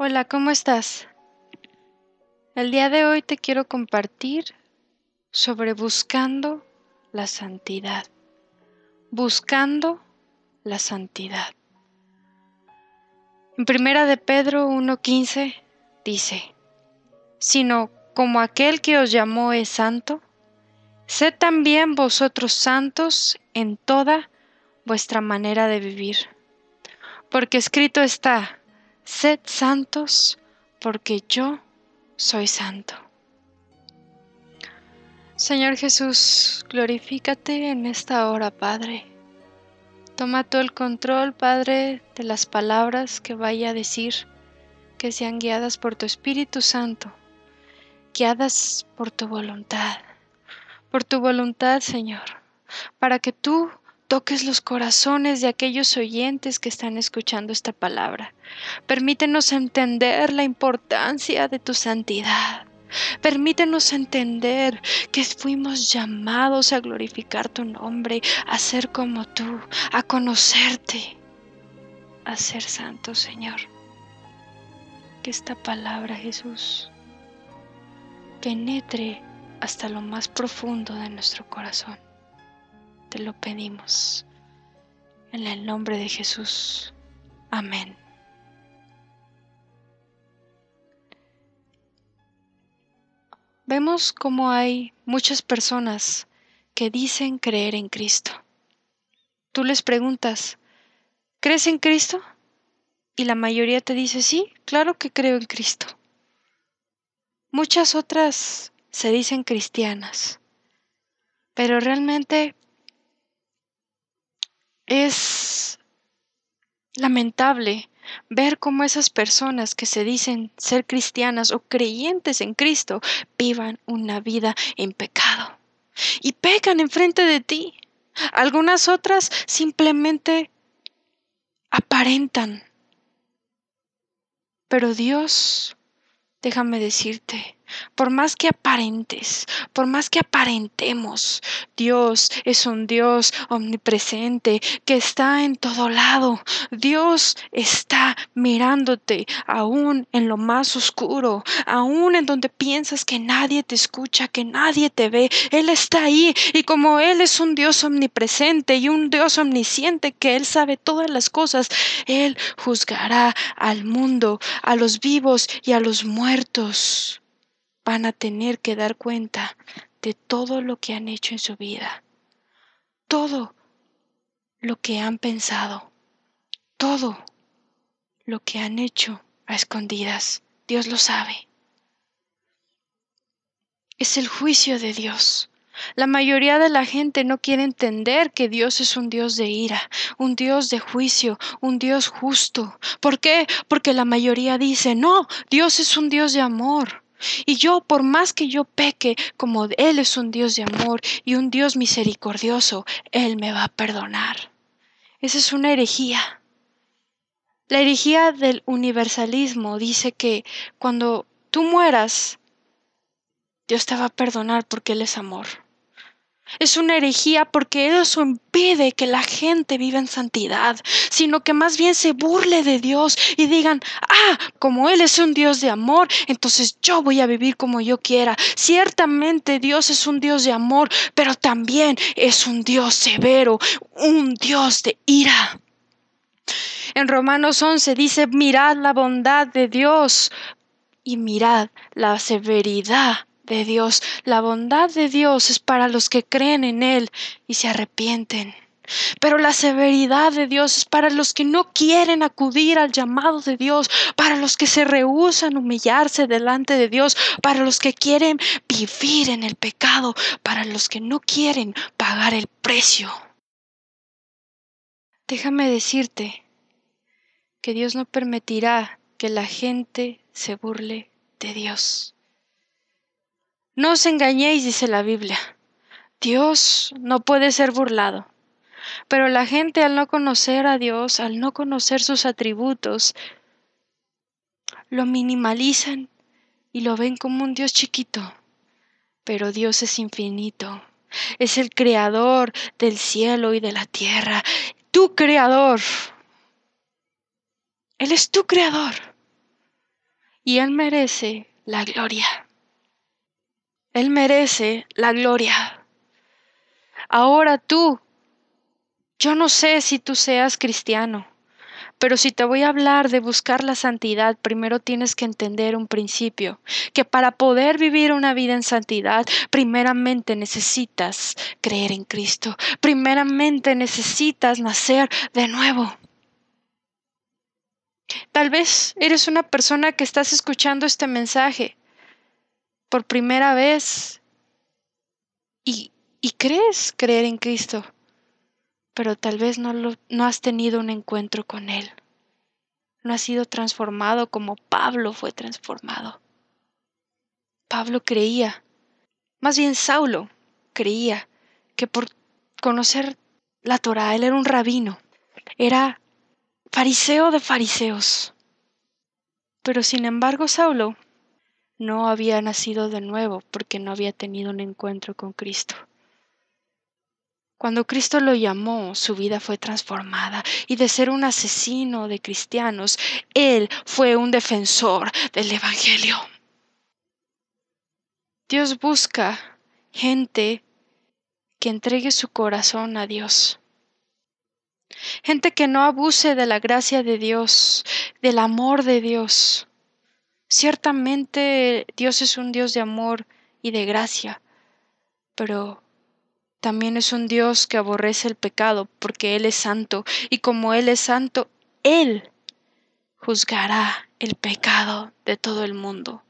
Hola, ¿cómo estás? El día de hoy te quiero compartir sobre buscando la santidad. Buscando la santidad. En Primera de Pedro 1:15 dice: sino como aquel que os llamó es santo, sed también vosotros santos en toda vuestra manera de vivir. Porque escrito está: sed santos, porque yo soy santo. Señor Jesús, glorifícate en esta hora, Padre. Toma todo el control, Padre, de las palabras que vaya a decir, que sean guiadas por tu Espíritu Santo, guiadas por tu voluntad, Señor, para que tú toques los corazones de aquellos oyentes que están escuchando esta palabra. Permítenos entender la importancia de tu santidad. Permítenos entender que fuimos llamados a glorificar tu nombre, a ser como tú, a conocerte, a ser santo, Señor. Que esta palabra, Jesús, penetre hasta lo más profundo de nuestro corazón. Te lo pedimos en el nombre de Jesús. Amén. Vemos cómo hay muchas personas que dicen creer en Cristo. Tú les preguntas: ¿crees en Cristo? Y la mayoría te dice: sí, claro que creo en Cristo. Muchas otras se dicen cristianas, pero realmente es lamentable ver cómo esas personas que se dicen ser cristianas o creyentes en Cristo vivan una vida en pecado y pecan enfrente de ti. Algunas otras simplemente aparentan, pero Dios, déjame decirte, por más que aparentes, por más que aparentemos, Dios es un Dios omnipresente que está en todo lado. Dios está mirándote aún en lo más oscuro, aún en donde piensas que nadie te escucha, que nadie te ve. Él está ahí, y como Él es un Dios omnipresente y un Dios omnisciente, que Él sabe todas las cosas, Él juzgará al mundo, a los vivos y a los muertos. Van a tener que dar cuenta de todo lo que han hecho en su vida, todo lo que han pensado, todo lo que han hecho a escondidas. Dios lo sabe. Es el juicio de Dios. La mayoría de la gente no quiere entender que Dios es un Dios de ira, un Dios de juicio, un Dios justo. ¿Por qué? Porque la mayoría dice: no, Dios es un Dios de amor. Y yo, por más que yo peque, como Él es un Dios de amor y un Dios misericordioso, Él me va a perdonar. Esa es una herejía. La herejía del universalismo dice que cuando tú mueras, Dios te va a perdonar porque Él es amor. Es una herejía porque eso impide que la gente viva en santidad, sino que más bien se burle de Dios y digan: como Él es un Dios de amor, entonces yo voy a vivir como yo quiera. Ciertamente Dios es un Dios de amor, pero también es un Dios severo, un Dios de ira. En Romanos 11 dice: mirad la bondad de Dios y mirad la severidad de Dios. La bondad de Dios es para los que creen en Él y se arrepienten. Pero la severidad de Dios es para los que no quieren acudir al llamado de Dios, para los que se rehúsan humillarse delante de Dios, para los que quieren vivir en el pecado, para los que no quieren pagar el precio. Déjame decirte que Dios no permitirá que la gente se burle de Dios. No os engañéis, dice la Biblia. Dios no puede ser burlado. Pero la gente, al no conocer a Dios, al no conocer sus atributos, lo minimalizan y lo ven como un Dios chiquito. Pero Dios es infinito. Es el creador del cielo y de la tierra. Tu creador. Él es tu creador. Y Él merece la gloria. Él merece la gloria. Ahora tú, yo no sé si tú seas cristiano, pero si te voy a hablar de buscar la santidad, primero tienes que entender un principio, que para poder vivir una vida en santidad, primeramente necesitas creer en Cristo, primeramente necesitas nacer de nuevo. Tal vez eres una persona que estás escuchando este mensaje por primera vez y crees creer en Cristo, pero tal vez no has tenido un encuentro con Él. No has sido transformado como Pablo fue transformado. Pablo creía, más bien Saulo creía que por conocer la Torá, él era un rabino, era fariseo de fariseos. Pero sin embargo Saulo no había nacido de nuevo porque no había tenido un encuentro con Cristo. Cuando Cristo lo llamó, su vida fue transformada y de ser un asesino de cristianos, él fue un defensor del Evangelio. Dios busca gente que entregue su corazón a Dios. Gente que no abuse de la gracia de Dios, del amor de Dios. Ciertamente Dios es un Dios de amor y de gracia, pero también es un Dios que aborrece el pecado porque Él es santo y como Él es santo, Él juzgará el pecado de todo el mundo.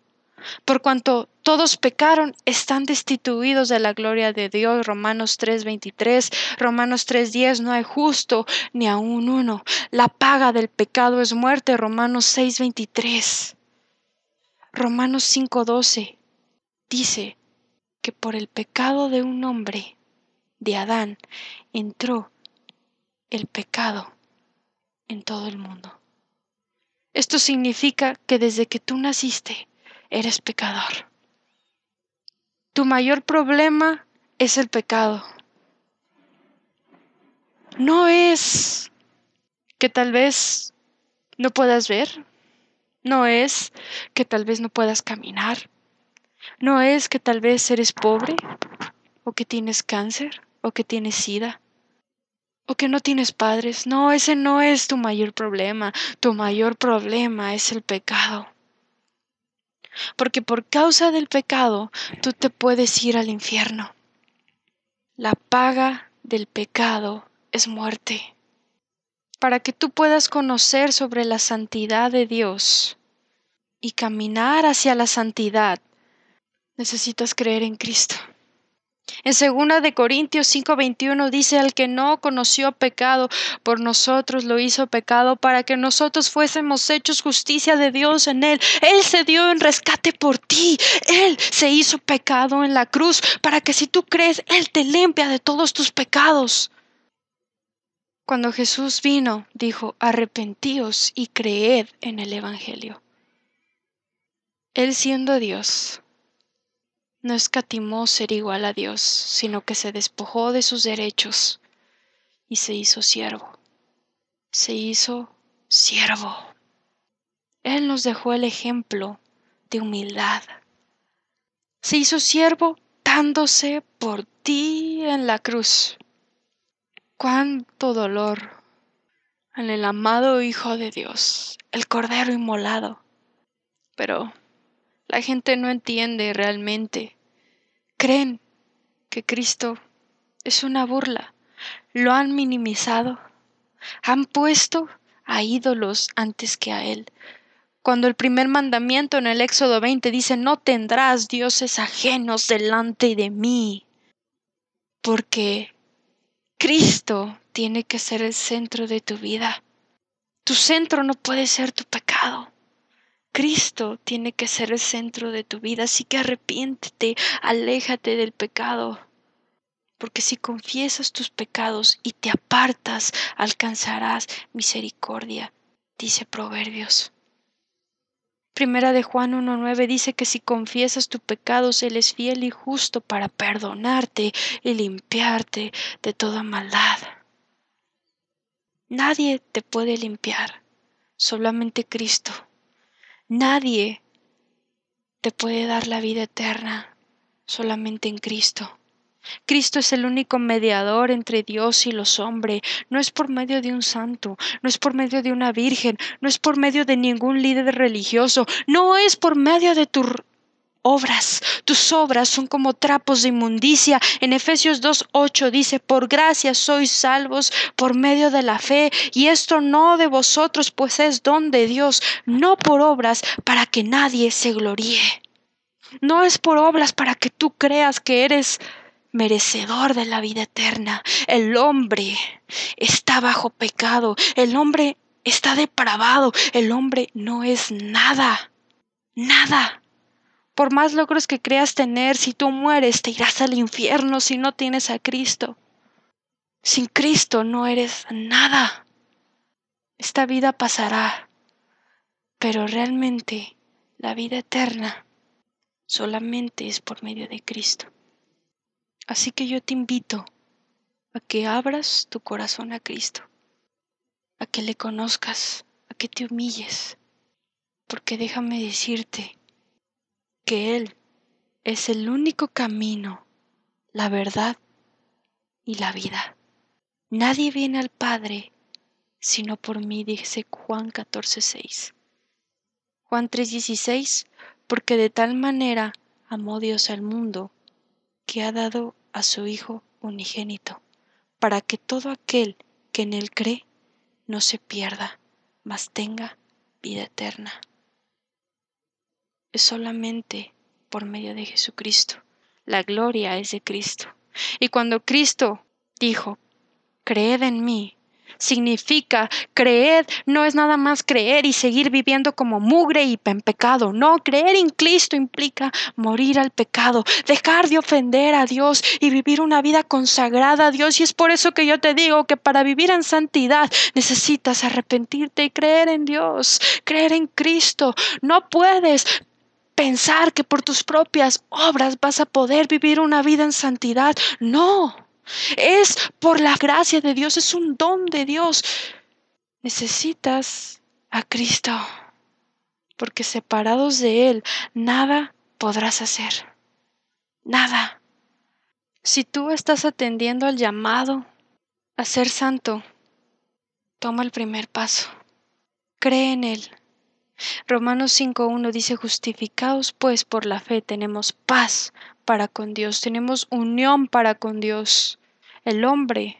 Por cuanto todos pecaron, están destituidos de la gloria de Dios. Romanos 3:23, Romanos 3:10, no hay justo ni aun uno. La paga del pecado es muerte. Romanos 6:23. Romanos 5:12 dice que por el pecado de un hombre, de Adán, entró el pecado en todo el mundo. Esto significa que desde que tú naciste, eres pecador. Tu mayor problema es el pecado. No es que tal vez no puedas ver, no es que tal vez no puedas caminar, no es que tal vez eres pobre, o que tienes cáncer, o que tienes sida, o que no tienes padres. No, ese no es tu mayor problema. Tu mayor problema es el pecado. Porque por causa del pecado, tú te puedes ir al infierno. La paga del pecado es muerte. Para que tú puedas conocer sobre la santidad de Dios y caminar hacia la santidad, necesitas creer en Cristo. En 2 Corintios 5:21 dice: al que no conoció pecado, por nosotros lo hizo pecado, para que nosotros fuésemos hechos justicia de Dios en él. Él se dio en rescate por ti. Él se hizo pecado en la cruz, para que si tú crees, Él te limpia de todos tus pecados. Cuando Jesús vino, dijo: arrepentíos y creed en el Evangelio. Él, siendo Dios, no escatimó ser igual a Dios, sino que se despojó de sus derechos y se hizo siervo. Se hizo siervo. Él nos dejó el ejemplo de humildad. Se hizo siervo dándose por ti en la cruz. Cuánto dolor en el amado Hijo de Dios, el Cordero inmolado. Pero la gente no entiende realmente. Creen que Cristo es una burla. Lo han minimizado. Han puesto a ídolos antes que a Él. Cuando el primer mandamiento en el Éxodo 20 dice: no tendrás dioses ajenos delante de mí. Porque Cristo tiene que ser el centro de tu vida. Tu centro no puede ser tu pecado. Cristo tiene que ser el centro de tu vida. Así que arrepiéntete, aléjate del pecado. Porque si confiesas tus pecados y te apartas, alcanzarás misericordia, dice Proverbios. Primera de Juan 1:9 dice que si confiesas tus pecados, Él es fiel y justo para perdonarte y limpiarte de toda maldad. Nadie te puede limpiar, solamente Cristo. Nadie te puede dar la vida eterna, solamente en Cristo. Cristo es el único mediador entre Dios y los hombres. No es por medio de un santo, no es por medio de una virgen, no es por medio de ningún líder religioso, no es por medio de tus obras. Tus obras son como trapos de inmundicia. En Efesios 2:8 dice: por gracia sois salvos por medio de la fe, y esto no de vosotros, pues es don de Dios, no por obras, para que nadie se gloríe. No es por obras para que tú creas que eres merecedor de la vida eterna. El hombre está bajo pecado, el hombre está depravado, el hombre no es nada, nada. Por más logros que creas tener, si tú mueres, te irás al infierno si no tienes a Cristo. Sin Cristo no eres nada. Esta vida pasará, pero realmente la vida eterna solamente es por medio de Cristo. Así que yo te invito a que abras tu corazón a Cristo, a que le conozcas, a que te humilles, porque déjame decirte que Él es el único camino, la verdad y la vida. Nadie viene al Padre sino por mí, dice Juan 14:6. Juan 3:16, porque de tal manera amó Dios al mundo, que ha dado a su Hijo unigénito, para que todo aquel que en Él cree no se pierda, mas tenga vida eterna. Es solamente por medio de Jesucristo. La gloria es de Cristo. Y cuando Cristo dijo: creed en mí, significa creed, no es nada más creer y seguir viviendo como mugre y en pecado. No, creer en Cristo implica morir al pecado, dejar de ofender a Dios y vivir una vida consagrada a Dios. Y es por eso que yo te digo que para vivir en santidad necesitas arrepentirte y creer en Dios, creer en Cristo. No puedes pensar que por tus propias obras vas a poder vivir una vida en santidad. No. Es por la gracia de Dios, es un don de Dios. Necesitas a Cristo, porque separados de Él, nada podrás hacer. Nada. Si tú estás atendiendo al llamado a ser santo, toma el primer paso. Cree en Él. Romanos 5:1 dice: justificados pues por la fe tenemos paz para con Dios, tenemos unión para con Dios. El hombre,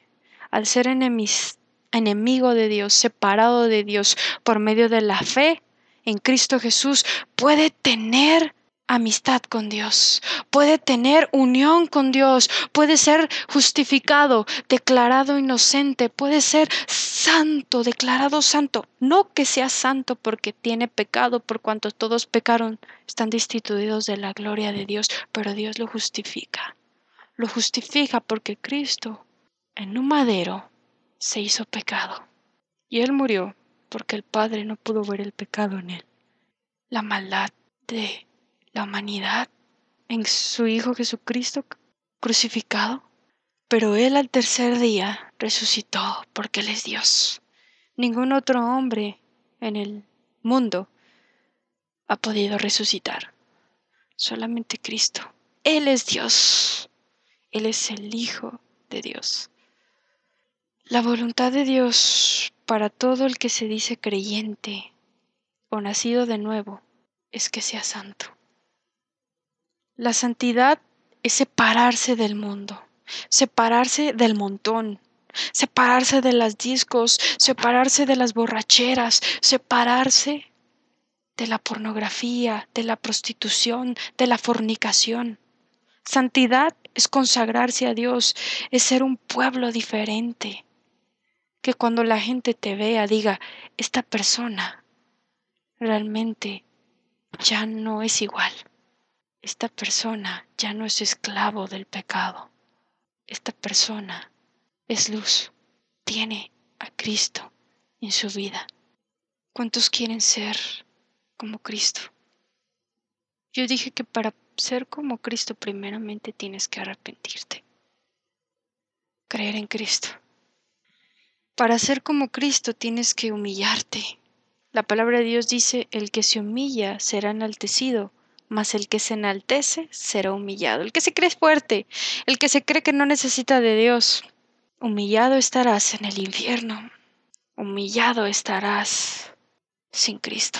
al ser enemigo de Dios, separado de Dios por medio de la fe en Cristo Jesús, puede tener amistad con Dios, puede tener unión con Dios, puede ser justificado, declarado inocente, puede ser santo, declarado santo. No que sea santo porque tiene pecado, por cuanto todos pecaron, están destituidos de la gloria de Dios, pero Dios lo justifica. Lo justifica porque Cristo en un madero se hizo pecado. Y Él murió porque el Padre no pudo ver el pecado en Él. La maldad de la humanidad en su Hijo Jesucristo crucificado. Pero Él al tercer día resucitó porque Él es Dios. Ningún otro hombre en el mundo ha podido resucitar. Solamente Cristo. Él es Dios. Él es el Hijo de Dios. La voluntad de Dios para todo el que se dice creyente o nacido de nuevo es que sea santo. La santidad es separarse del mundo, separarse del montón, separarse de las discos, separarse de las borracheras, separarse de la pornografía, de la prostitución, de la fornicación. Santidad es consagrarse a Dios, es ser un pueblo diferente. Que cuando la gente te vea diga: esta persona realmente ya no es igual. Esta persona ya no es esclavo del pecado. Esta persona es luz. Tiene a Cristo en su vida. ¿Cuántos quieren ser como Cristo? Yo dije que para ser como Cristo primeramente tienes que arrepentirte. Creer en Cristo. Para ser como Cristo tienes que humillarte. La palabra de Dios dice, el que se humilla será enaltecido, mas el que se enaltece será humillado. El que se cree fuerte, el que se cree que no necesita de Dios, humillado estarás en el infierno, humillado estarás sin Cristo.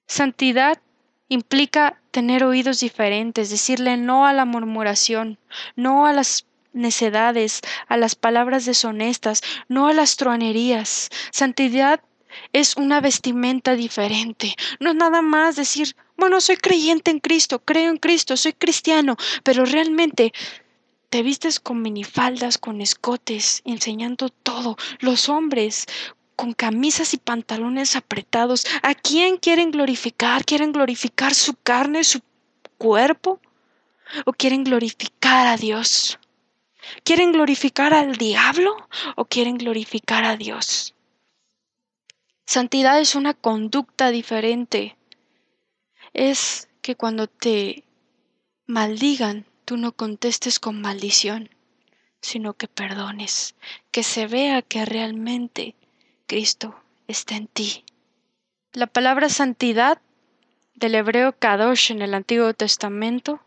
Santidad implica tener oídos diferentes, decirle no a la murmuración, no a las necedades, a las palabras deshonestas, no a las truanerías. Santidad es una vestimenta diferente. No es nada más decir, bueno, soy creyente en Cristo, creo en Cristo, soy cristiano, pero realmente te vistes con minifaldas, con escotes, enseñando todo. Los hombres con camisas y pantalones apretados. ¿A quién quieren glorificar? ¿Quieren glorificar su carne, su cuerpo? ¿O quieren glorificar a Dios? ¿Quieren glorificar al diablo o quieren glorificar a Dios? Santidad es una conducta diferente. Es que cuando te maldigan, tú no contestes con maldición, sino que perdones, que se vea que realmente Cristo está en ti. La palabra santidad del hebreo kadosh en el Antiguo Testamento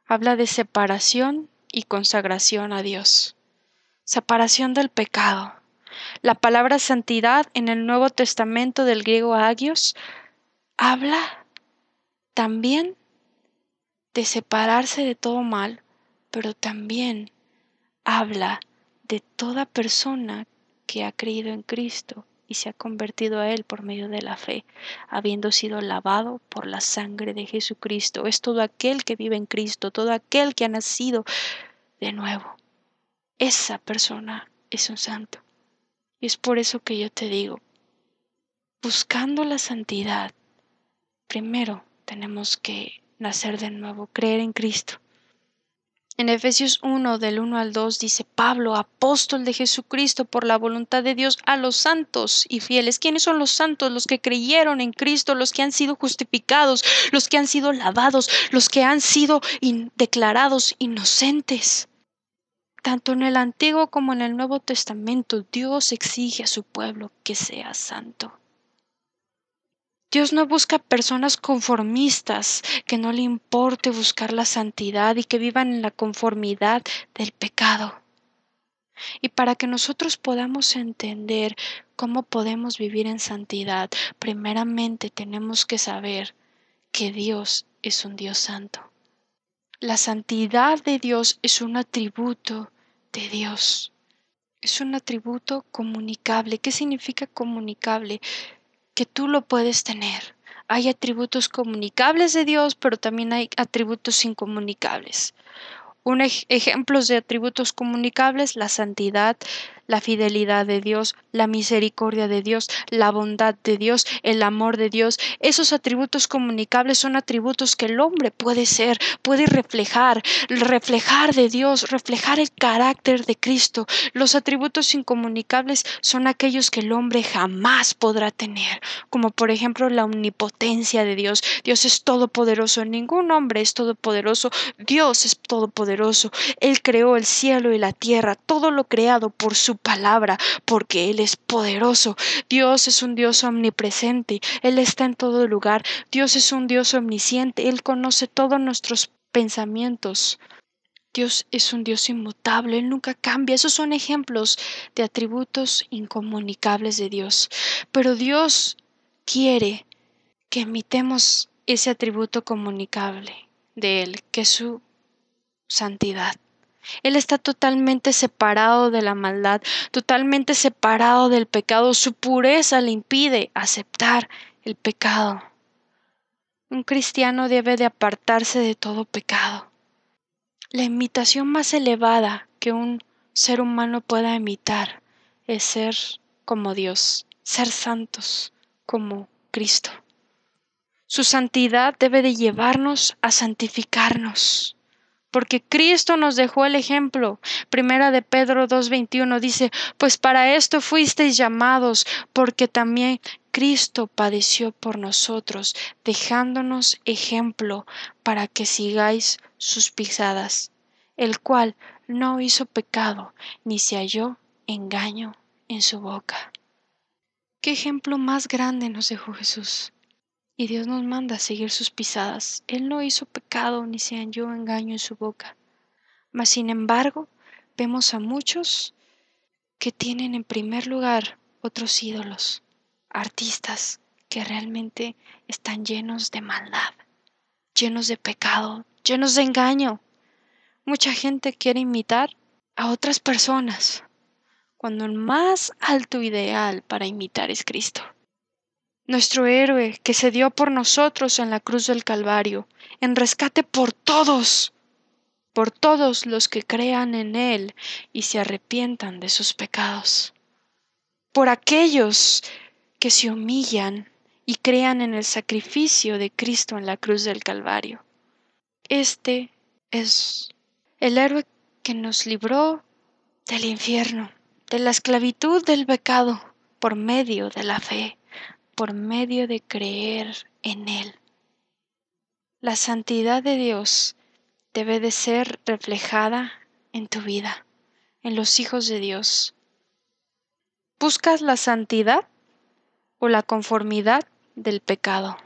habla de separación y consagración a Dios, separación del pecado. La palabra santidad en el Nuevo Testamento del griego hagios habla también de separarse de todo mal, pero también habla de toda persona que ha creído en Cristo y se ha convertido a Él por medio de la fe, habiendo sido lavado por la sangre de Jesucristo. Es todo aquel que vive en Cristo, todo aquel que ha nacido de nuevo. Esa persona es un santo. Y es por eso que yo te digo, buscando la santidad, primero tenemos que nacer de nuevo, creer en Cristo. En Efesios 1, del 1 al 2, dice Pablo, apóstol de Jesucristo por la voluntad de Dios, a los santos y fieles. ¿Quiénes son los santos? Los que creyeron en Cristo, los que han sido justificados, los que han sido lavados, los que han sido declarados inocentes. Tanto en el Antiguo como en el Nuevo Testamento, Dios exige a su pueblo que sea santo. Dios no busca personas conformistas, que no le importe buscar la santidad y que vivan en la conformidad del pecado. Y para que nosotros podamos entender cómo podemos vivir en santidad, primeramente tenemos que saber que Dios es un Dios santo. La santidad de Dios es un atributo de Dios. Es un atributo comunicable. ¿Qué significa comunicable? Que tú lo puedes tener. Hay atributos comunicables de Dios, pero también hay atributos incomunicables. Ejemplos de atributos comunicables: la santidad, la fidelidad de Dios, la misericordia de Dios, la bondad de Dios, el amor de Dios. Esos atributos comunicables son atributos que el hombre puede ser, puede reflejar de Dios, reflejar el carácter de Cristo. Los atributos incomunicables son aquellos que el hombre jamás podrá tener, como por ejemplo la omnipotencia de Dios. Dios es todopoderoso, ningún hombre es todopoderoso, Dios es todopoderoso. Él creó el cielo y la tierra, todo lo creado por su palabra, porque Él es poderoso. Dios es un Dios omnipresente, Él está en todo lugar. Dios es un Dios omnisciente, Él conoce todos nuestros pensamientos. Dios es un Dios inmutable, Él nunca cambia. Esos son ejemplos de atributos incomunicables de Dios. Pero Dios quiere que imitemos ese atributo comunicable de Él, que es su santidad. Él está totalmente separado de la maldad, totalmente separado del pecado. Su pureza le impide aceptar el pecado. Un cristiano debe de apartarse de todo pecado. La imitación más elevada que un ser humano pueda imitar es ser como Dios, ser santos como Cristo. Su santidad debe de llevarnos a santificarnos, porque Cristo nos dejó el ejemplo. Primera de Pedro 2:21 dice, pues para esto fuisteis llamados, porque también Cristo padeció por nosotros, dejándonos ejemplo para que sigáis sus pisadas, el cual no hizo pecado, ni se halló engaño en su boca. ¿Qué ejemplo más grande nos dejó Jesús? Y Dios nos manda a seguir sus pisadas. Él no hizo pecado ni se halló engaño en su boca. Mas sin embargo, vemos a muchos que tienen en primer lugar otros ídolos, artistas que realmente están llenos de maldad, llenos de pecado, llenos de engaño. Mucha gente quiere imitar a otras personas, cuando el más alto ideal para imitar es Cristo. Nuestro héroe que se dio por nosotros en la cruz del Calvario, en rescate por todos los que crean en Él y se arrepientan de sus pecados, por aquellos que se humillan y crean en el sacrificio de Cristo en la cruz del Calvario. Este es el héroe que nos libró del infierno, de la esclavitud del pecado, por medio de la fe, por medio de creer en Él. La santidad de Dios debe de ser reflejada en tu vida, en los hijos de Dios. ¿Buscas la santidad o la conformidad del pecado?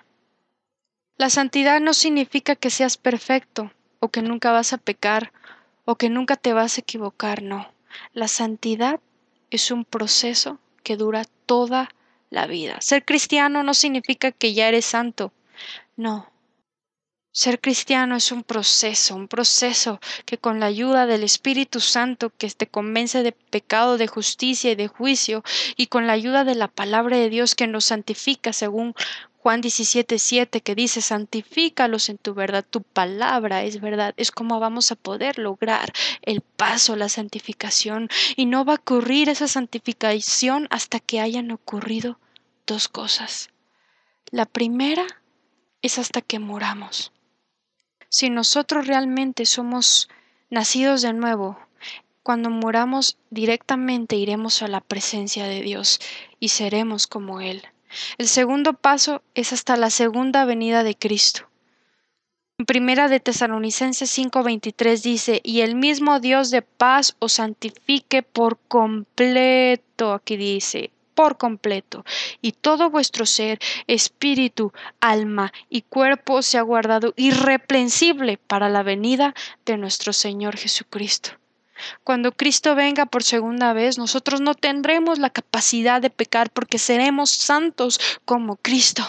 La santidad no significa que seas perfecto o que nunca vas a pecar o que nunca te vas a equivocar, no. La santidad es un proceso que dura toda la vida. Ser cristiano no significa que ya eres santo, no. Ser cristiano es un proceso que con la ayuda del Espíritu Santo que te convence de pecado, de justicia y de juicio, y con la ayuda de la palabra de Dios que nos santifica según Juan 17:7, que dice: santifícalos en tu verdad, tu palabra es verdad. Es como vamos a poder lograr el paso, la santificación, y no va a ocurrir esa santificación hasta que hayan ocurrido dos cosas. La primera es hasta que moramos. Si nosotros realmente somos nacidos de nuevo, cuando muramos directamente iremos a la presencia de Dios y seremos como Él. El segundo paso es hasta la segunda venida de Cristo. En Primera de Tesalonicenses 5:23 dice: y el mismo Dios de paz os santifique por completo, aquí dice, por completo, y todo vuestro ser, espíritu, alma y cuerpo sea guardado irreprensible para la venida de nuestro Señor Jesucristo. Cuando Cristo venga por segunda vez, nosotros no tendremos la capacidad de pecar porque seremos santos como Cristo.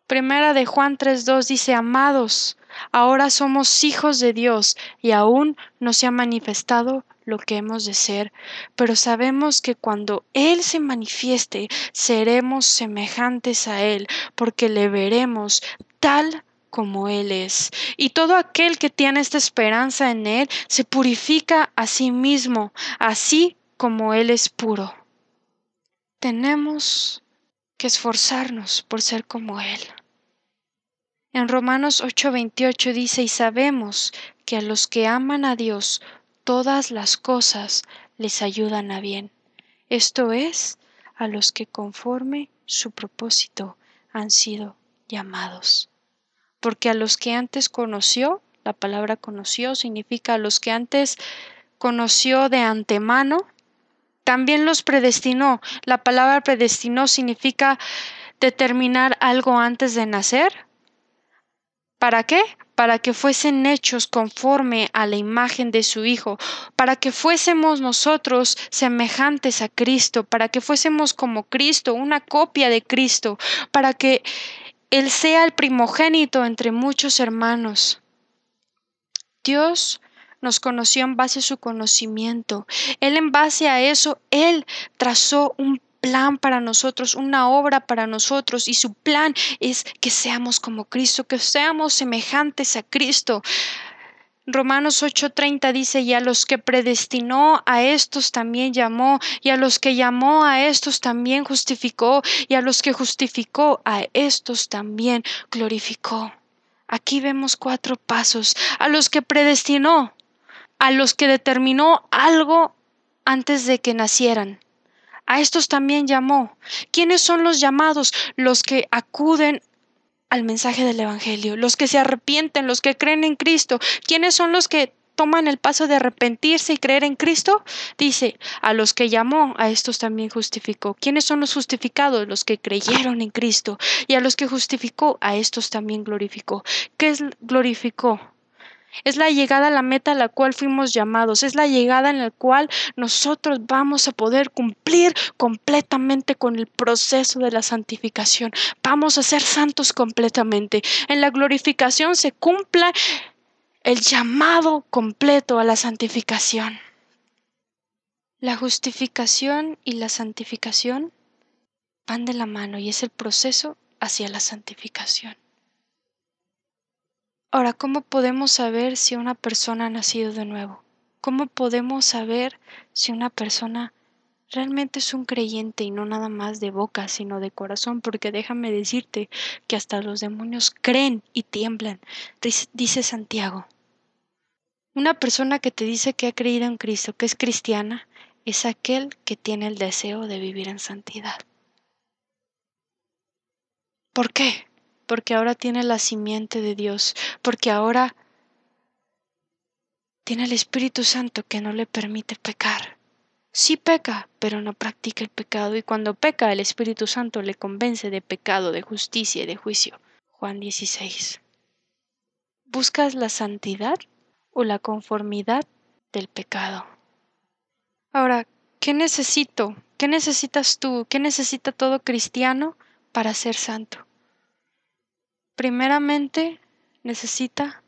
Primera de Juan 3:2 dice: amados, ahora somos hijos de Dios y aún no se ha manifestado lo que hemos de ser, pero sabemos que cuando Él se manifieste, seremos semejantes a Él, porque le veremos tal como Él es. Y todo aquel que tiene esta esperanza en Él se purifica a sí mismo, así como Él es puro. Tenemos que esforzarnos por ser como Él. En Romanos 8:28 dice: y sabemos que a los que aman a Dios, todas las cosas les ayudan a bien. Esto es, a los que conforme su propósito han sido llamados. Porque a los que antes conoció, la palabra conoció significa a los que antes conoció de antemano, también los predestinó. La palabra predestinó significa determinar algo antes de nacer. ¿Para qué? Para que fuesen hechos conforme a la imagen de su Hijo, para que fuésemos nosotros semejantes a Cristo, para que fuésemos como Cristo, una copia de Cristo, para que Él sea el primogénito entre muchos hermanos. Dios nos conoció en base a su conocimiento. Él, en base a eso, Él trazó un plan para nosotros, una obra para nosotros, y su plan es que seamos como Cristo, que seamos semejantes a Cristo. Romanos 8:30 dice: y a los que predestinó, a estos también llamó, y a los que llamó, a estos también justificó, y a los que justificó, a estos también glorificó. Aquí vemos 4 pasos: a los que predestinó, a los que determinó algo antes de que nacieran. A estos también llamó. ¿Quiénes son los llamados? Los que acuden al mensaje del Evangelio, los que se arrepienten, los que creen en Cristo. ¿Quiénes son los que toman el paso de arrepentirse y creer en Cristo, dice, a los que llamó, a estos también justificó. ¿Quiénes son los justificados? Los que creyeron en Cristo. Y a los que justificó, a estos también glorificó. ¿Qué es glorificó? Es la llegada a la meta a la cual fuimos llamados, es la llegada en la cual nosotros vamos a poder cumplir completamente con el proceso de la santificación. Vamos a ser santos completamente. En la glorificación se cumpla el llamado completo a la santificación. La justificación y la santificación van de la mano y es el proceso hacia la santificación. Ahora, ¿cómo podemos saber si una persona ha nacido de nuevo? ¿Cómo podemos saber si una persona realmente es un creyente y no nada más de boca, sino de corazón? Porque déjame decirte que hasta los demonios creen y tiemblan, dice Santiago. Una persona que te dice que ha creído en Cristo, que es cristiana, es aquel que tiene el deseo de vivir en santidad. ¿Por qué? Porque ahora tiene la simiente de Dios, porque ahora tiene el Espíritu Santo que no le permite pecar. Sí peca, pero no practica el pecado, y cuando peca el Espíritu Santo le convence de pecado, de justicia y de juicio. Juan 16. ¿Buscas la santidad o la conformidad del pecado? Ahora, ¿qué necesito? ¿Qué necesitas tú? ¿Qué necesita todo cristiano para ser santo? Primeramente, necesita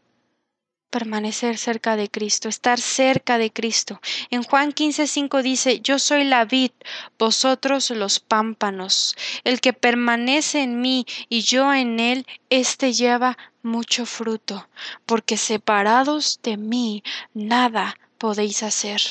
permanecer cerca de Cristo, estar cerca de Cristo. En Juan 15:5 dice, yo soy la vid, vosotros los pámpanos. El que permanece en mí y yo en él, éste lleva mucho fruto, porque separados de mí nada podéis hacer.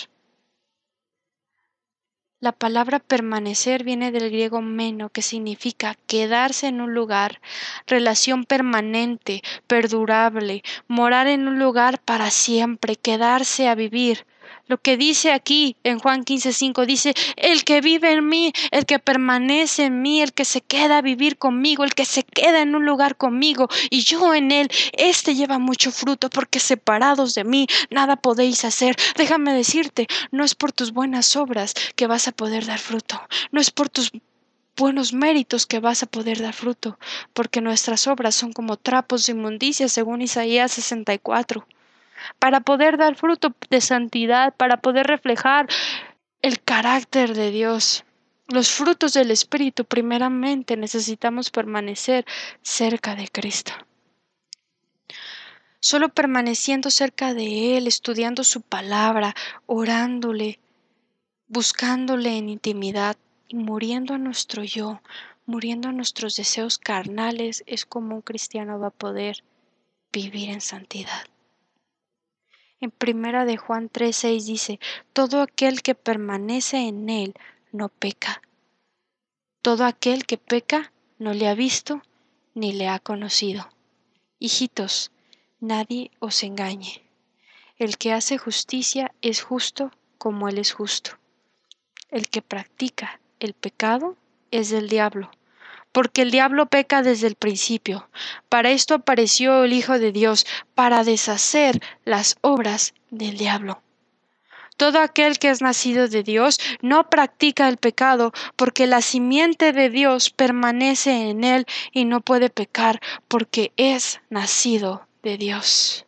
La palabra permanecer viene del griego meno, que significa quedarse en un lugar, relación permanente, perdurable, morar en un lugar para siempre, quedarse a vivir. Lo que dice aquí en Juan 15:5 dice, el que vive en mí, el que permanece en mí, el que se queda a vivir conmigo, el que se queda en un lugar conmigo y yo en él, este lleva mucho fruto porque separados de mí nada podéis hacer. Déjame decirte, no es por tus buenas obras que vas a poder dar fruto, no es por tus buenos méritos que vas a poder dar fruto, porque nuestras obras son como trapos de inmundicia según Isaías 64. Para poder dar fruto de santidad, para poder reflejar el carácter de Dios, los frutos del Espíritu, primeramente necesitamos permanecer cerca de Cristo. Solo permaneciendo cerca de Él, estudiando su palabra, orándole, buscándole en intimidad y muriendo a nuestro yo, muriendo a nuestros deseos carnales, es como un cristiano va a poder vivir en santidad. En primera de Juan 3:6 dice, todo aquel que permanece en él no peca. Todo aquel que peca no le ha visto ni le ha conocido. Hijitos, nadie os engañe. El que hace justicia es justo como él es justo. El que practica el pecado es del diablo, porque el diablo peca desde el principio. Para esto apareció el Hijo de Dios, para deshacer las obras del diablo. Todo aquel que es nacido de Dios no practica el pecado, porque la simiente de Dios permanece en él y no puede pecar, porque es nacido de Dios.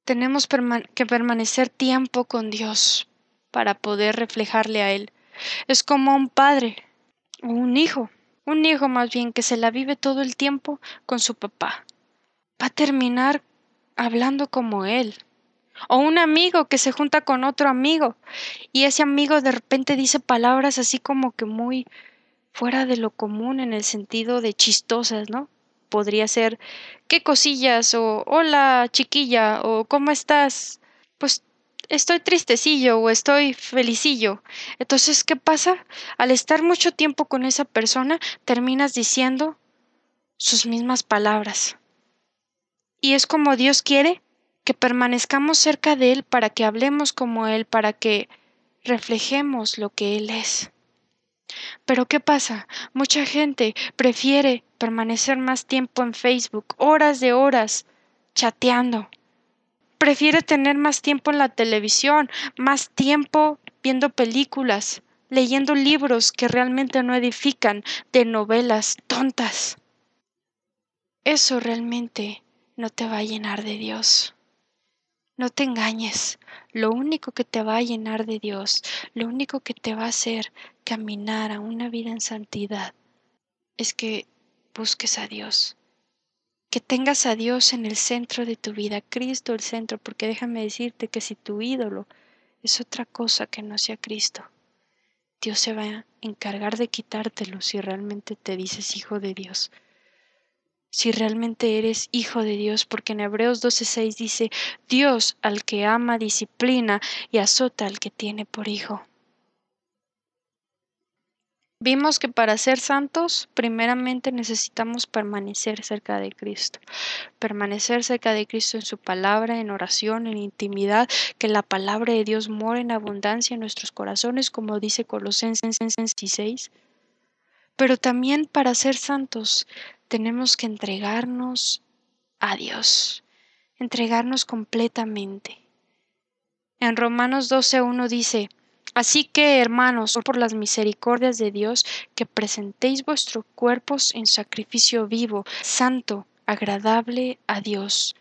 Tenemos que permanecer tiempo con Dios para poder reflejarle a Él. Es como un padre o un hijo más bien que se la vive todo el tiempo con su papá. Va a terminar hablando como él. O un amigo que se junta con otro amigo y ese amigo de repente dice palabras así como que muy fuera de lo común en el sentido de chistosas, ¿no? Podría ser, ¿qué cosillas? O hola chiquilla, o ¿cómo estás? Pues estoy tristecillo o estoy felicillo. Entonces, ¿qué pasa? Al estar mucho tiempo con esa persona, terminas diciendo sus mismas palabras. Y es como Dios quiere que permanezcamos cerca de Él para que hablemos como Él, para que reflejemos lo que Él es. Pero ¿qué pasa? Mucha gente prefiere permanecer más tiempo en Facebook, horas de horas, chateando. Prefiere tener más tiempo en la televisión, más tiempo viendo películas, leyendo libros que realmente no edifican, de novelas tontas. Eso realmente no te va a llenar de Dios. No te engañes. Lo único que te va a llenar de Dios, lo único que te va a hacer caminar a una vida en santidad, es que busques a Dios. Que tengas a Dios en el centro de tu vida, Cristo el centro, porque déjame decirte que si tu ídolo es otra cosa que no sea Cristo, Dios se va a encargar de quitártelo si realmente te dices hijo de Dios. Si realmente eres hijo de Dios, porque en Hebreos 12:6 dice, Dios al que ama disciplina y azota al que tiene por hijo. Vimos que para ser santos, primeramente necesitamos permanecer cerca de Cristo. Permanecer cerca de Cristo en su palabra, en oración, en intimidad, que la palabra de Dios more en abundancia en nuestros corazones, como dice Colosenses 16. Pero también para ser santos tenemos que entregarnos a Dios, entregarnos completamente. En Romanos 12:1 dice, así que, hermanos, por las misericordias de Dios, que presentéis vuestros cuerpos en sacrificio vivo, santo, agradable a Dios.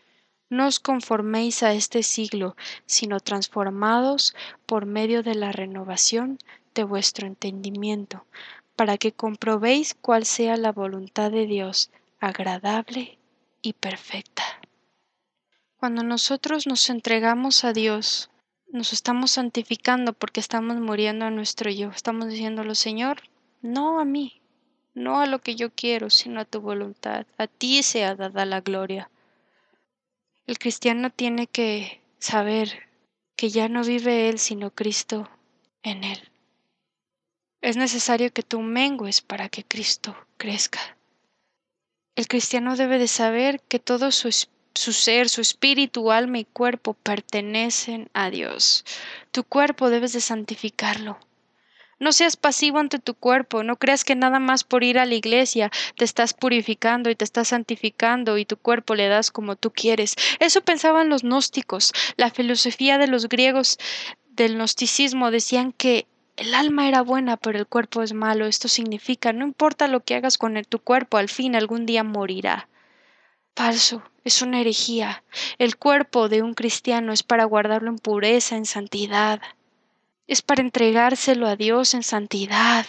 No os conforméis a este siglo, sino transformados por medio de la renovación de vuestro entendimiento, para que comprobéis cuál sea la voluntad de Dios, agradable y perfecta. Cuando nosotros nos entregamos a Dios, nos estamos santificando porque estamos muriendo a nuestro yo. Estamos diciéndolo, Señor, no a mí, no a lo que yo quiero, sino a tu voluntad. A ti sea dada la gloria. El cristiano tiene que saber que ya no vive él, sino Cristo en él. Es necesario que tú mengues para que Cristo crezca. El cristiano debe de saber que todo su ser, su espíritu, alma y cuerpo pertenecen a Dios. Tu cuerpo debes de santificarlo. No seas pasivo ante tu cuerpo, no creas que nada más por ir a la iglesia te estás purificando y te estás santificando y tu cuerpo le das como tú quieres. Eso pensaban los gnósticos. La filosofía de los griegos del gnosticismo decían que el alma era buena, pero el cuerpo es malo. Esto significa, no importa lo que hagas con tu cuerpo, al fin algún día morirá. Falso, es una herejía. El cuerpo de un cristiano es para guardarlo en pureza, en santidad. Es para entregárselo a Dios en santidad.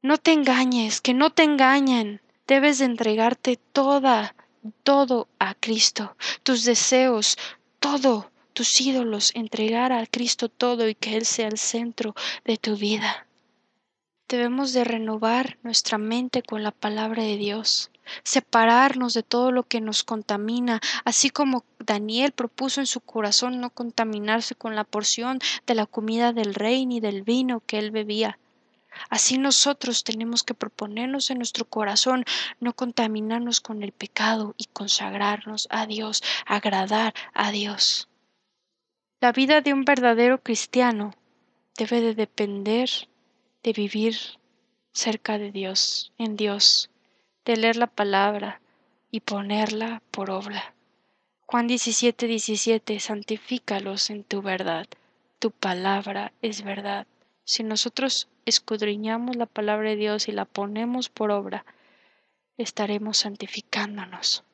No te engañes, que no te engañen. Debes de entregarte todo a Cristo. Tus deseos, todo, tus ídolos, entregar a Cristo todo y que Él sea el centro de tu vida. Debemos de renovar nuestra mente con la palabra de Dios, separarnos de todo lo que nos contamina, así como Daniel propuso en su corazón no contaminarse con la porción de la comida del rey ni del vino que él bebía. Así nosotros tenemos que proponernos en nuestro corazón no contaminarnos con el pecado y consagrarnos a Dios, agradar a Dios. La vida de un verdadero cristiano debe de depender de vivir cerca de Dios, en Dios, de leer la palabra y ponerla por obra. Juan 17:17, santifícalos en tu verdad, tu palabra es verdad. Si nosotros escudriñamos la palabra de Dios y la ponemos por obra, estaremos santificándonos.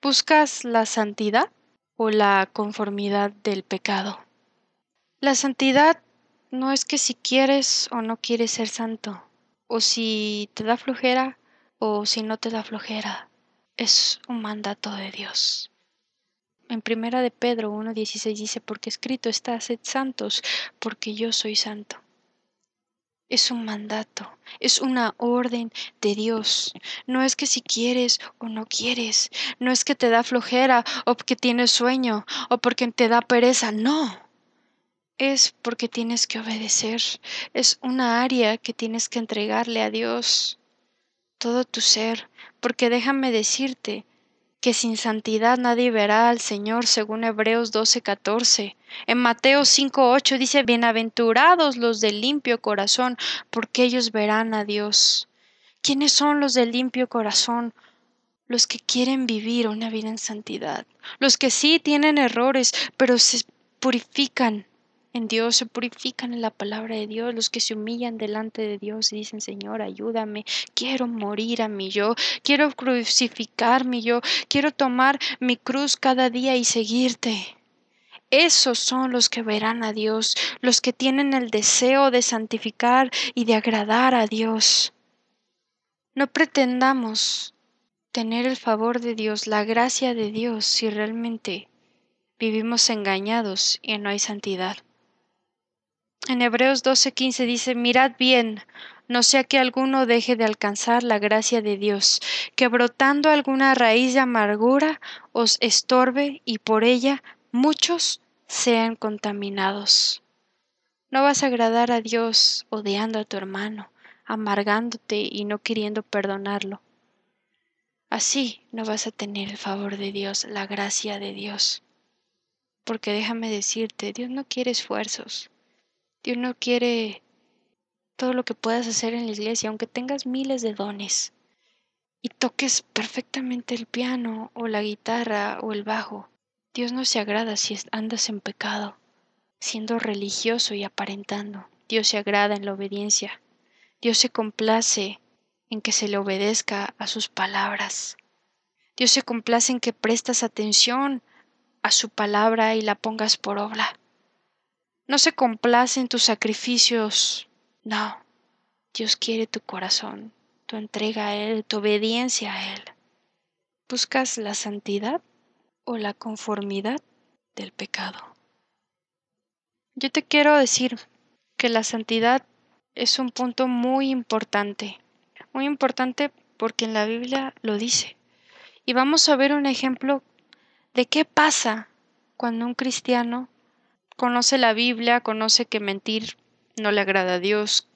¿Buscas la santidad o la conformidad del pecado? La santidad no es que si quieres o no quieres ser santo, o si te da flojera o si no te da flojera. Es un mandato de Dios. En primera de Pedro 1:16 dice, porque escrito está, sed santos, porque yo soy santo. Es un mandato, es una orden de Dios. No es que si quieres o no quieres, no es que te da flojera o que tienes sueño o porque te da pereza, no. Es porque tienes que obedecer. Es una área que tienes que entregarle a Dios todo tu ser, porque déjame decirte que sin santidad nadie verá al Señor, según Hebreos 12:14. En Mateo 5:8 dice, bienaventurados los de limpio corazón, porque ellos verán a Dios. ¿Quiénes son los de limpio corazón? los que quieren vivir una vida en santidad, los que sí tienen errores, pero se purifican en Dios, se purifican en la palabra de Dios, los que se humillan delante de Dios y dicen, Señor, ayúdame, quiero morir a mi yo, quiero crucificar mi yo, quiero tomar mi cruz cada día y seguirte. Esos son los que verán a Dios, los que tienen el deseo de santificar y de agradar a Dios. No pretendamos tener el favor de Dios, la gracia de Dios, si realmente vivimos engañados y no hay santidad. En Hebreos 12:15 dice, mirad bien, no sea que alguno deje de alcanzar la gracia de Dios, que brotando alguna raíz de amargura os estorbe y por ella muchos sean contaminados. No vas a agradar a Dios odiando a tu hermano, amargándote y no queriendo perdonarlo. Así no vas a tener el favor de Dios, la gracia de Dios. Porque déjame decirte, Dios no quiere esfuerzos. Dios no quiere todo lo que puedas hacer en la iglesia, aunque tengas miles de dones y toques perfectamente el piano o la guitarra o el bajo. Dios no se agrada si andas en pecado, siendo religioso y aparentando. Dios se agrada en la obediencia. Dios se complace en que se le obedezca a sus palabras. Dios se complace en que prestas atención a su palabra y la pongas por obra. No se complace en tus sacrificios. No, Dios quiere tu corazón, tu entrega a Él, tu obediencia a Él. ¿Buscas la santidad o la conformidad del pecado? Yo te quiero decir que la santidad es un punto muy importante porque en la Biblia lo dice. Y vamos a ver un ejemplo de qué pasa cuando un cristiano conoce la Biblia, conoce que mentir no le agrada a Dios,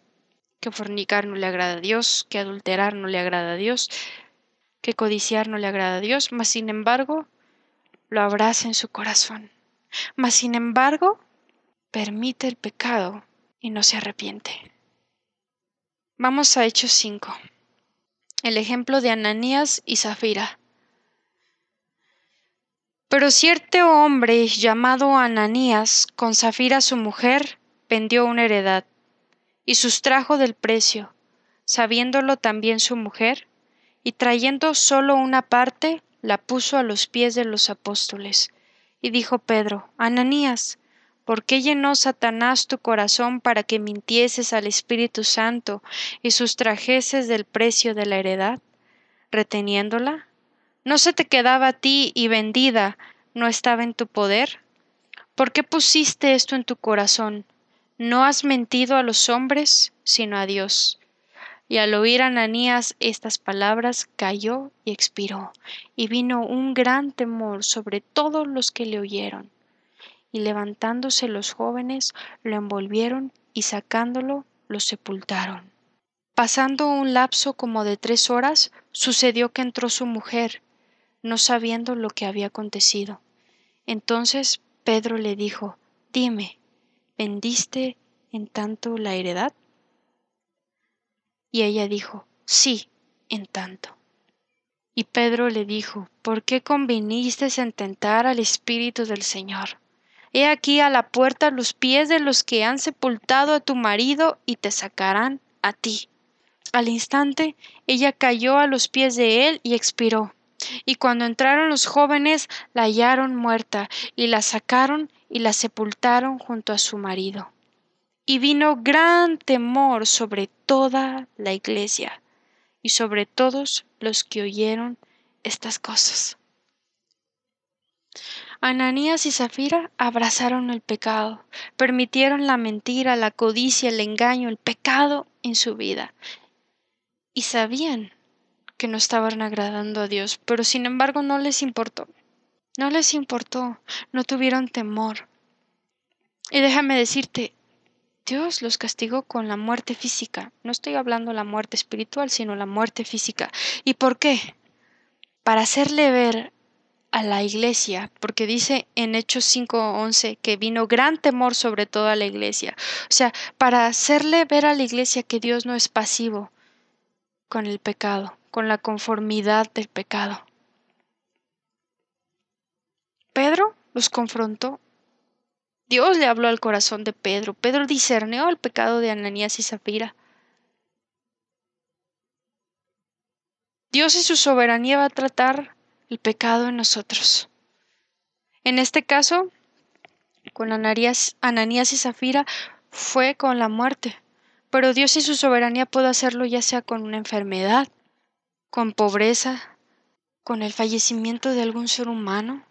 que fornicar no le agrada a Dios, que adulterar no le agrada a Dios, que codiciar no le agrada a Dios, mas sin embargo lo abraza en su corazón. Mas sin embargo permite el pecado y no se arrepiente. Vamos a Hechos 5. El ejemplo de Ananías y Zafira. Pero cierto hombre llamado Ananías, con Zafira su mujer, vendió una heredad y sustrajo del precio, sabiéndolo también su mujer, y trayendo solo una parte, la puso a los pies de los apóstoles. Y dijo Pedro, Ananías, ¿por qué llenó Satanás tu corazón para que mintieses al Espíritu Santo y sustrajeses del precio de la heredad, reteniéndola? ¿No se te quedaba a ti y vendida no estaba en tu poder? ¿Por qué pusiste esto en tu corazón? No has mentido a los hombres, sino a Dios. Y al oír Ananías estas palabras, cayó y expiró, y vino un gran temor sobre todos los que le oyeron. Y levantándose los jóvenes, lo envolvieron y sacándolo, lo sepultaron. Pasando un lapso como de 3 horas, sucedió que entró su mujer, no sabiendo lo que había acontecido. Entonces Pedro le dijo, dime, ¿vendiste en tanto la heredad? Y ella dijo, sí, en tanto. Y Pedro le dijo, ¿por qué conviniste en tentar al Espíritu del Señor? He aquí a la puerta los pies de los que han sepultado a tu marido y te sacarán a ti. Al instante ella cayó a los pies de él y expiró. Y cuando entraron los jóvenes, la hallaron muerta, y la sacaron y la sepultaron junto a su marido. Y vino gran temor sobre toda la iglesia y sobre todos los que oyeron estas cosas. Ananías y Zafira abrazaron el pecado, permitieron la mentira, la codicia, el engaño, el pecado en su vida. Y sabían que no estaban agradando a Dios, pero sin embargo no les importó. No les importó, no tuvieron temor. Y déjame decirte, Dios los castigó con la muerte física. No estoy hablando de la muerte espiritual, sino la muerte física. ¿Y por qué? Para hacerle ver a la iglesia, porque dice en Hechos 5:11 que vino gran temor sobre toda la iglesia. O sea, para hacerle ver a la iglesia que Dios no es pasivo con el pecado, con la conformidad del pecado. Pedro los confrontó. Dios le habló al corazón de Pedro. Pedro discernió el pecado de Ananías y Zafira. Dios en su soberanía va a tratar el pecado en nosotros. En este caso, con Ananías y Zafira fue con la muerte. Pero Dios en su soberanía puede hacerlo ya sea con una enfermedad, con pobreza, con el fallecimiento de algún ser humano.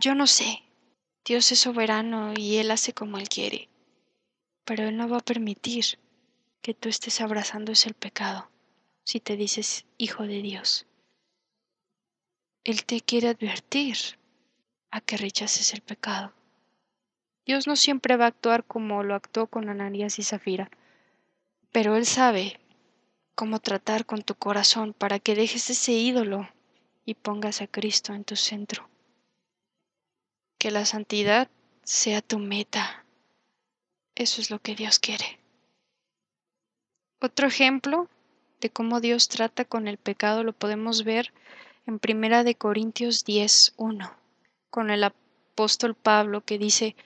Yo no sé. Dios es soberano y Él hace como Él quiere. Pero Él no va a permitir que tú estés abrazando ese pecado si te dices hijo de Dios. Él te quiere advertir a que rechaces el pecado. Dios no siempre va a actuar como lo actuó con Ananías y Zafira, pero Él sabe cómo tratar con tu corazón para que dejes ese ídolo y pongas a Cristo en tu centro. Que la santidad sea tu meta. Eso es lo que Dios quiere. Otro ejemplo de cómo Dios trata con el pecado lo podemos ver en 1 Corintios 10:1, con el apóstol Pablo que dice: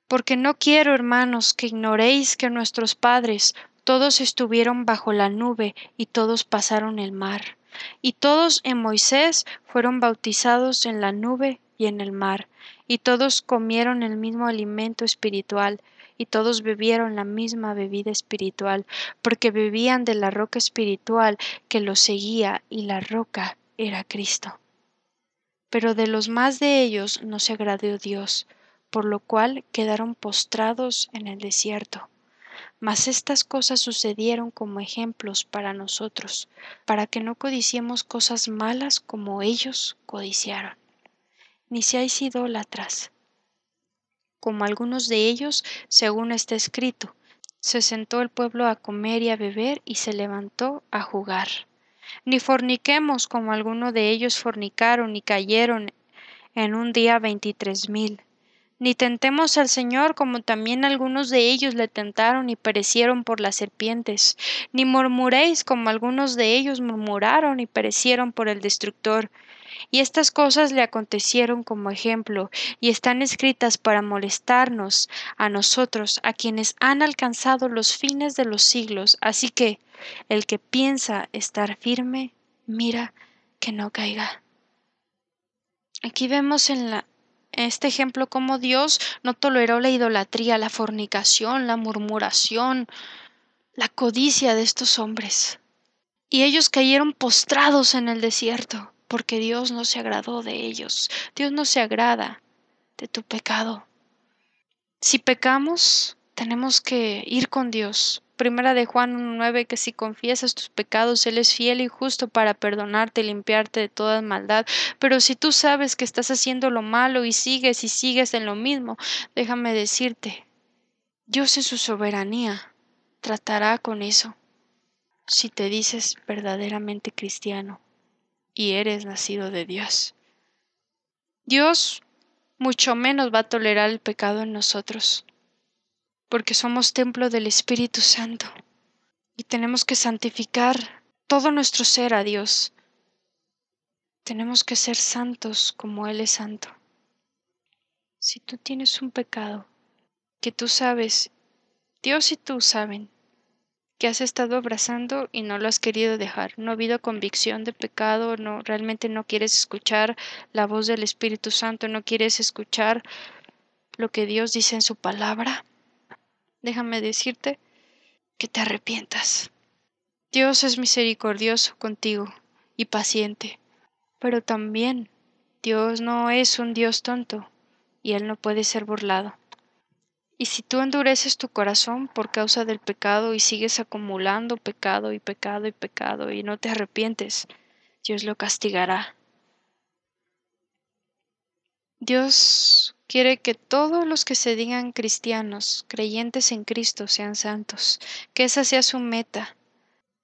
porque no quiero, hermanos, que ignoréis que nuestros padres todos estuvieron bajo la nube y todos pasaron el mar, y todos en Moisés fueron bautizados en la nube y en el mar, y todos comieron el mismo alimento espiritual, y todos bebieron la misma bebida espiritual, porque bebían de la roca espiritual que los seguía, y la roca era Cristo. Pero de los más de ellos no se agradó Dios, por lo cual quedaron postrados en el desierto. Mas estas cosas sucedieron como ejemplos para nosotros, para que no codiciemos cosas malas como ellos codiciaron. Ni seáis idólatras, como algunos de ellos, según está escrito. Se sentó el pueblo a comer y a beber, y se levantó a jugar. Ni forniquemos, como algunos de ellos fornicaron y cayeron en un día 23,000. Ni tentemos al Señor, como también algunos de ellos le tentaron y perecieron por las serpientes. Ni murmuréis, como algunos de ellos murmuraron y perecieron por el destructor. Y estas cosas le acontecieron como ejemplo, y están escritas para molestarnos a nosotros, a quienes han alcanzado los fines de los siglos. Así que el que piensa estar firme, mira que no caiga. Aquí vemos en este ejemplo cómo Dios no toleró la idolatría, la fornicación, la murmuración, la codicia de estos hombres. Y ellos cayeron postrados en el desierto, porque Dios no se agradó de ellos. Dios no se agrada de tu pecado. Si pecamos, tenemos que ir con Dios. Primera de Juan 1:9, que si confiesas tus pecados, Él es fiel y justo para perdonarte y limpiarte de toda maldad. Pero si tú sabes que estás haciendo lo malo y sigues en lo mismo, déjame decirte, Dios en su soberanía tratará con eso. Si te dices verdaderamente cristiano y eres nacido de Dios, Dios mucho menos va a tolerar el pecado en nosotros, porque somos templo del Espíritu Santo y tenemos que santificar todo nuestro ser a Dios. Tenemos que ser santos como Él es santo. Si tú tienes un pecado que tú sabes, Dios y tú saben, que has estado abrazando y no lo has querido dejar, no ha habido convicción de pecado, no, realmente no quieres escuchar la voz del Espíritu Santo, no quieres escuchar lo que Dios dice en su palabra, déjame decirte que te arrepientas. Dios es misericordioso contigo y paciente, pero también Dios no es un Dios tonto y Él no puede ser burlado. Y si tú endureces tu corazón por causa del pecado y sigues acumulando pecado y pecado y pecado y no te arrepientes, Dios lo castigará. Dios quiere que todos los que se digan cristianos, creyentes en Cristo, sean santos, que esa sea su meta.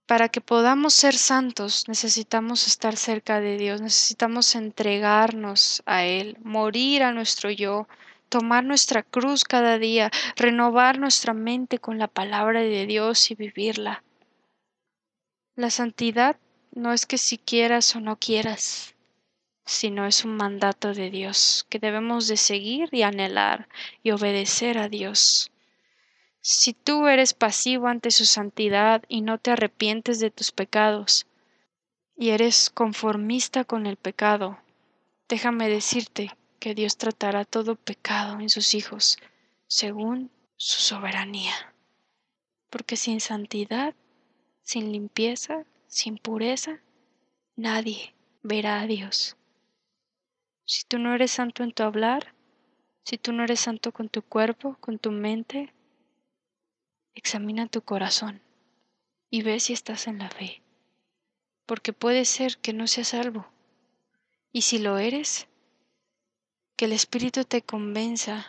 Para que podamos ser santos, necesitamos estar cerca de Dios, necesitamos entregarnos a Él, morir a nuestro yo, tomar nuestra cruz cada día, renovar nuestra mente con la palabra de Dios y vivirla. La santidad No es que si quieras o no quieras, sino es un mandato de Dios que debemos de seguir y anhelar y obedecer a Dios. Si tú eres pasivo ante su santidad y no te arrepientes de tus pecados, y eres conformista con el pecado, déjame decirte que Dios tratará todo pecado en sus hijos según su soberanía. Porque sin santidad, sin limpieza, sin pureza, nadie verá a Dios. Si tú no eres santo en tu hablar, si tú no eres santo con tu cuerpo, con tu mente, examina tu corazón y ve si estás en la fe. Porque puede ser que no seas salvo. Y si lo eres, que el Espíritu te convenza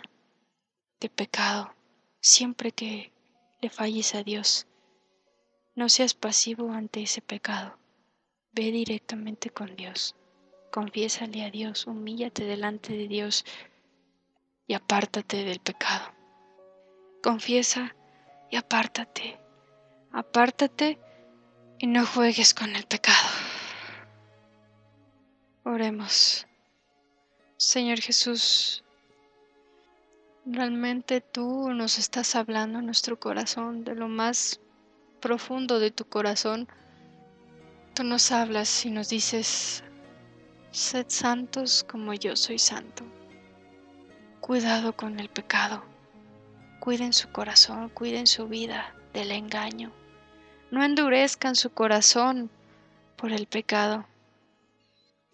de pecado siempre que le falles a Dios. No seas pasivo ante ese pecado. Ve directamente con Dios. Confiésale a Dios, humíllate delante de Dios y apártate del pecado. Confiesa y apártate. Apártate y no juegues con el pecado. Oremos. Señor Jesús, realmente tú nos estás hablando a nuestro corazón, de lo más profundo de tu corazón. Tú nos hablas y nos dices: sed santos como yo soy santo. Cuidado con el pecado. Cuiden su corazón, cuiden su vida del engaño. No endurezcan su corazón por el pecado.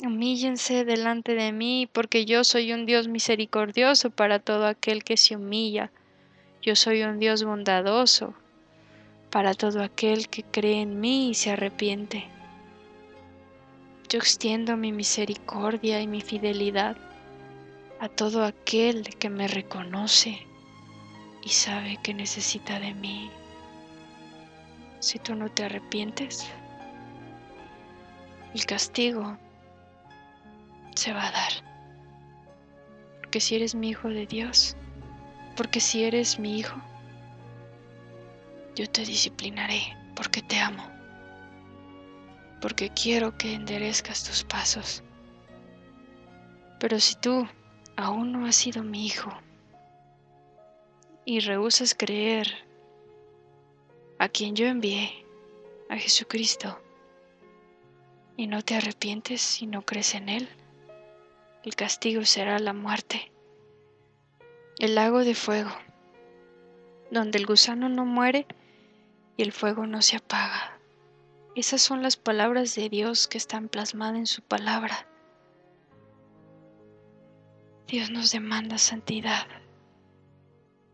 Humíllense delante de mí, porque yo soy un Dios misericordioso para todo aquel que se humilla. Yo soy un Dios bondadoso para todo aquel que cree en mí y se arrepiente. Yo extiendo mi misericordia y mi fidelidad a todo aquel que me reconoce y sabe que necesita de mí. Si tú no te arrepientes, el castigo se va a dar. Porque si eres mi hijo de Dios, porque si eres mi hijo, yo te disciplinaré porque te amo, porque quiero que enderezcas tus pasos. Pero si tú aún no has sido mi hijo y rehusas creer a quien yo envié, a Jesucristo, y no te arrepientes y no crees en Él, el castigo será la muerte, el lago de fuego, donde el gusano no muere y el fuego no se apaga. Esas son las palabras de Dios que están plasmadas en su palabra. Dios nos demanda santidad.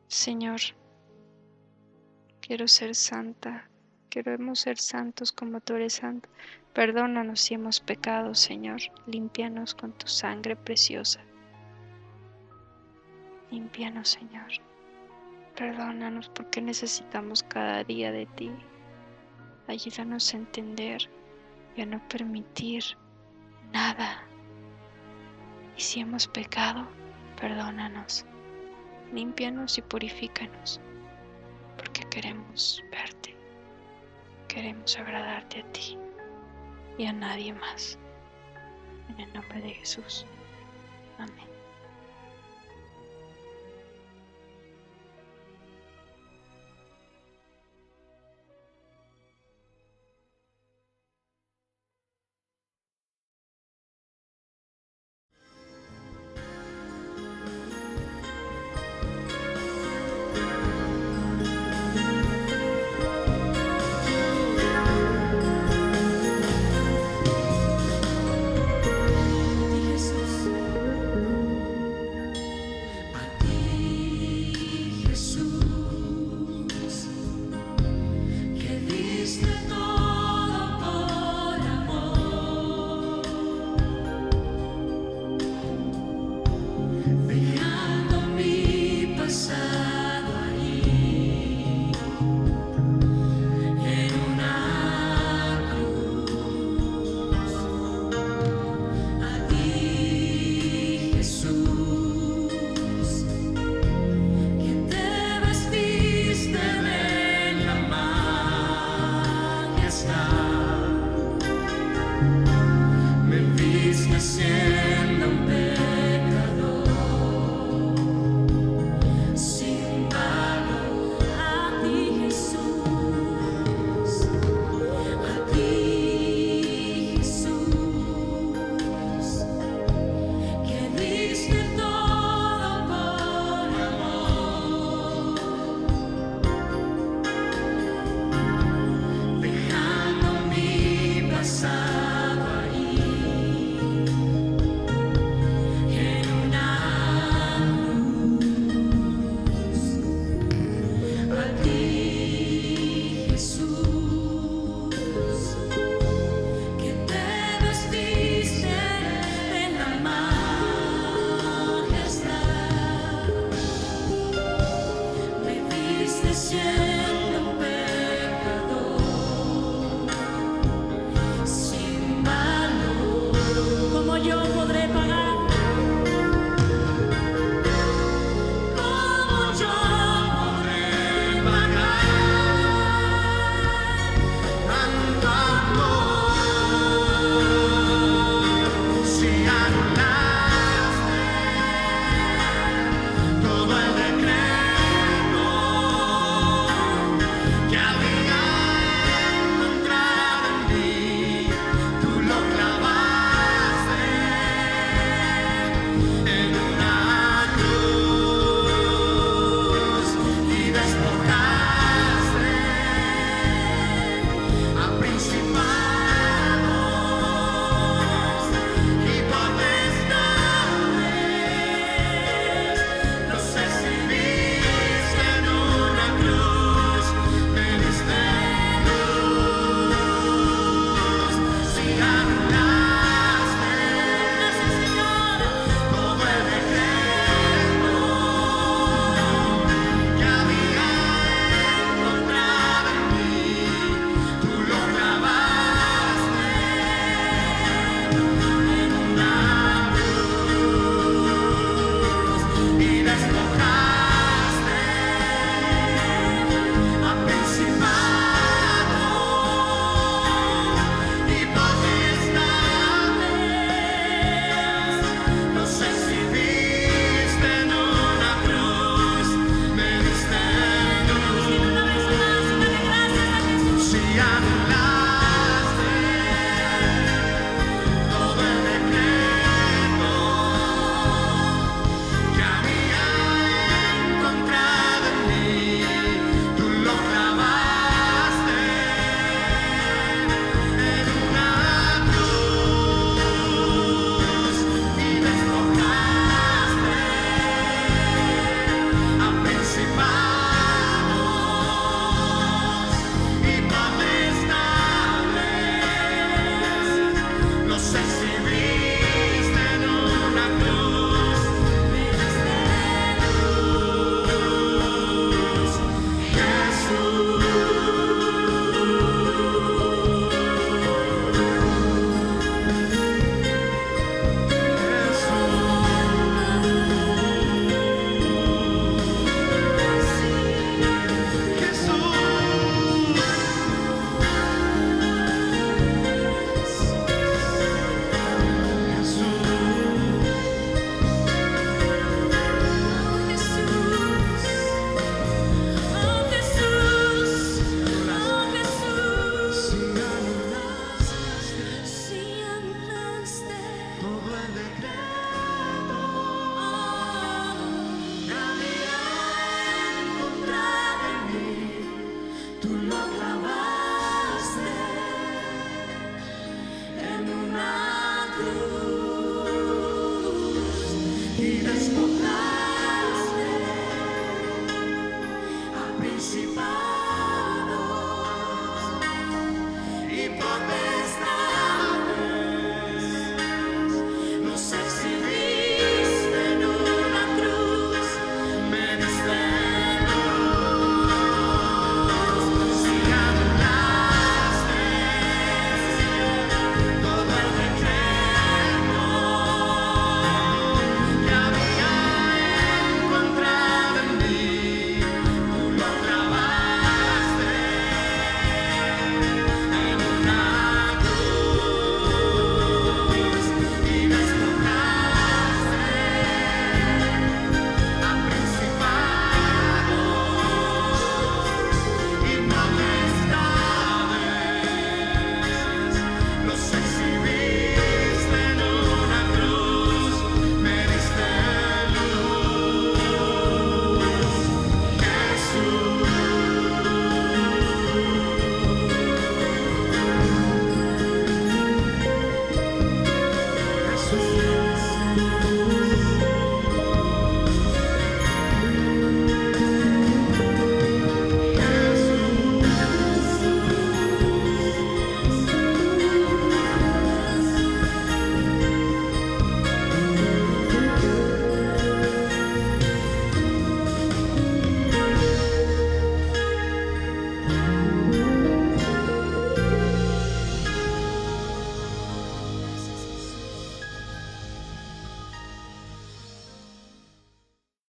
Señor, quiero ser santa, queremos ser santos como tú eres santo. Perdónanos si hemos pecado, Señor. Límpianos con tu sangre preciosa. Límpianos, Señor. Perdónanos porque necesitamos cada día de ti. Ayúdanos a entender y a no permitir nada. Y si hemos pecado, perdónanos. Límpianos y purifícanos, porque queremos verte. Queremos agradarte a ti y a nadie más. En el nombre de Jesús. Amén.